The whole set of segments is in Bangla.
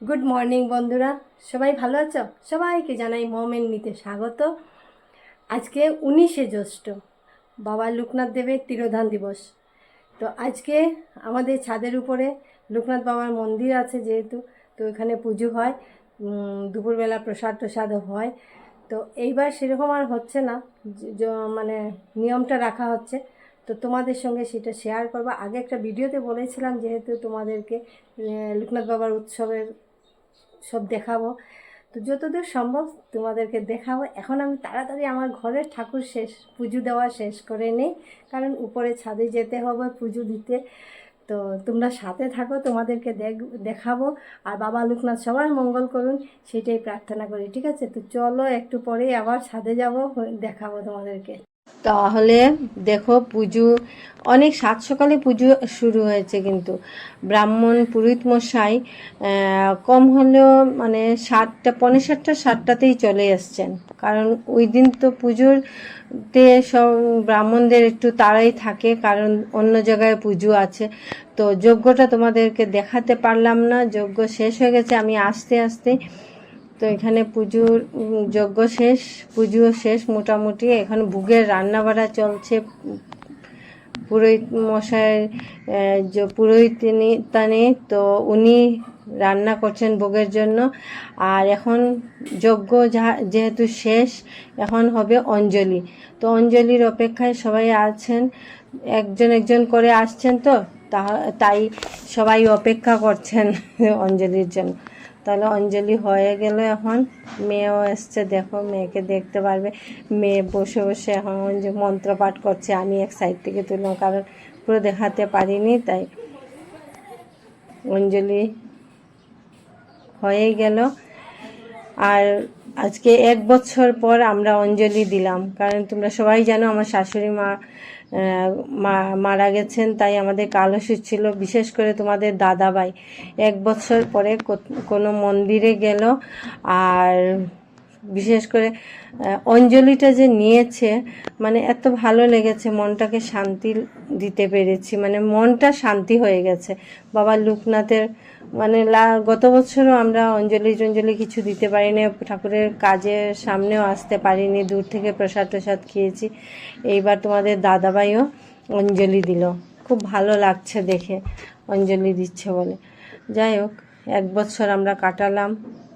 গুড মর্নিং বন্ধুরা, সবাই ভালো আছো? সবাইকে জানাই মমেন নিতে স্বাগত। আজকে 19শে জ্যৈষ্ঠ, বাবা লোকনাথ দেবের তিরোধান দিবস। তো আজকে আমাদের ছাদের উপরে লোকনাথ বাবার মন্দির আছে যেহেতু, তো এখানে পুজো হয়, দুপুরবেলা প্রসাদও হয়। তো এইবার সেরকম আর হচ্ছে না, মানে নিয়মটা রাখা হচ্ছে। তো তোমাদের সঙ্গে সেটা শেয়ার করবো। আগে একটা ভিডিওতে বলেছিলাম যেহেতু তোমাদেরকে লোকনাথ বাবার উৎসবের সব দেখাবো, তো যতদূর সম্ভব তোমাদেরকে দেখাবো। এখন আমি তাড়াতাড়ি আমার ঘরের ঠাকুর পুজো দেওয়া শেষ করে নিই, কারণ উপরে ছাদে যেতে হবে পুজো দিতে। তো তোমরা সাথে থাকো, তোমাদেরকে দেখাবো। আর বাবা লোকনাথ সবার মঙ্গল করুন সেটাই প্রার্থনা করি, ঠিক আছে? তো চলো, একটু পরেই আবার ছাদে যাব, দেখাবো তোমাদেরকে। তাহলে দেখো, পুজো অনেক সাত সকালে পুজো শুরু হয়েছে, কিন্তু ব্রাহ্মণ পুরোহিত মশাই কম হলেও মানে 7টা, পৌনে 7টাতেই চলে এসছেন। কারণ ওই দিন তো পুজোতে সব ব্রাহ্মণদের একটু তাড়াই থাকে, কারণ অন্য জায়গায় পুজো আছে। তো যজ্ঞটা তোমাদেরকে দেখাতে পারলাম না, যজ্ঞ শেষ হয়ে গেছে আমি আস্তে আস্তে। তো এখানে যজ্ঞ শেষ, পুজো শেষ মোটামুটি। এখন ভোগের রান্নাবাড়া চলছে। পুরোহিত মশাই যে পুরোহিত তিনি তো উনি রান্না করছেন ভোগের জন্য। আর এখন যজ্ঞ যেহেতু শেষ, এখন হবে অঞ্জলি। তো অঞ্জলির অপেক্ষায় সবাই আছেন, একজন একজন করে আসছেন। তো তাই সবাই অপেক্ষা করছেন অঞ্জলির জন্য। তাহলে অঞ্জলি হয়ে গেল। এখন মেয়েও এসছে, দেখো মেয়েকে দেখতে পারবে। মেয়ে বসে বসে এখন মন্ত্র পাঠ করছে, আমি এক সাইড থেকে তুললাম কারণ পুরো দেখাতে পারিনি, তাই অঞ্জলি হয়ে গেল। আর আজকে 1 বছর পর আমরা অঞ্জলি দিলাম, কারণ তোমরা সবাই জানো আমার শাশুড়ি মারা গেছেন, তাই আমাদের কালসুচ ছিল। বিশেষ করে তোমাদের দাদাভাই 1 বছর পরে কোনো মন্দিরে গেল। আর বিশেষ করে অঞ্জলিটা যে নিয়েছে, মানে এত ভালো লেগেছে, মনটাকে শান্তি দিতে পেরেছি, মানে মনটা শান্তি হয়ে গেছে বাবা লোকনাথের। মানে গত বছরও আমরা অঞ্জলি কিছু দিতে পারিনি, ঠাকুরের কাজের সামনেও আসতে পারিনি, দূর থেকে প্রসাদ খেয়েছি। এইবার তোমাদের দাদাভাইও অঞ্জলি দিল, খুব ভালো লাগছে দেখে অঞ্জলি দিচ্ছে বলে। যাই হোক, 1 বছর আমরা কাটালাম।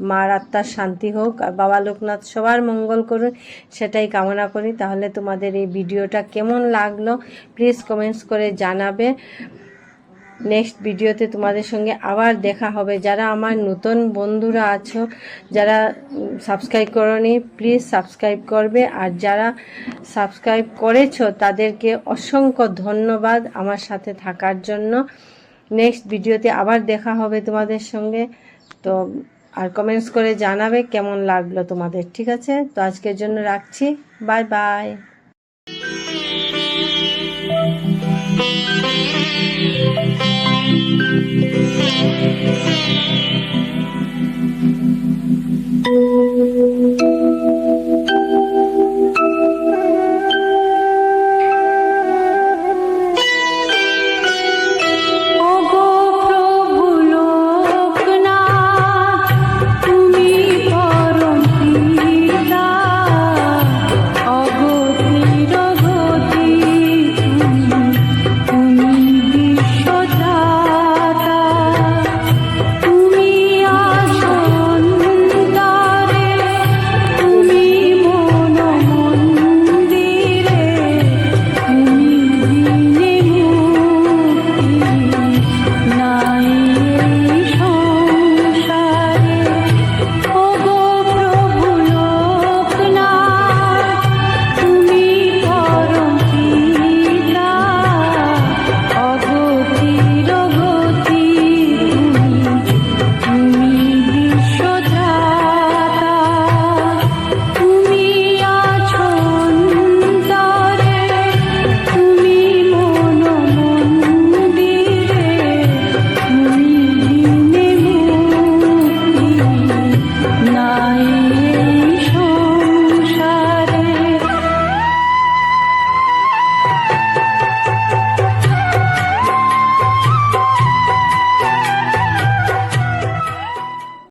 মার আত্মার শান্তি হোক আর বাবা লোকনাথ সবার মঙ্গল করুন, সেটাই কামনা করি। তাহলে তোমাদের এই ভিডিওটা কেমন লাগলো প্লিজ কমেন্টস করে জানাবে। নেক্সট ভিডিওতে তোমাদের সঙ্গে আবার দেখা হবে। যারা আমার নতুন বন্ধুরা আছো, যারা সাবস্ক্রাইব করোনি, প্লিজ সাবস্ক্রাইব করবে। আর যারা সাবস্ক্রাইব করেছো তাদেরকে অসংখ্য ধন্যবাদ আমার সাথে থাকার জন্য। নেক্সট ভিডিওতে আবার দেখা হবে তোমাদের সঙ্গে। তো আর কমেন্টস করে জানাবে কেমন লাগলো তোমাদের, ঠিক আছে? তো আজকের জন্য রাখছি, বাই বাই।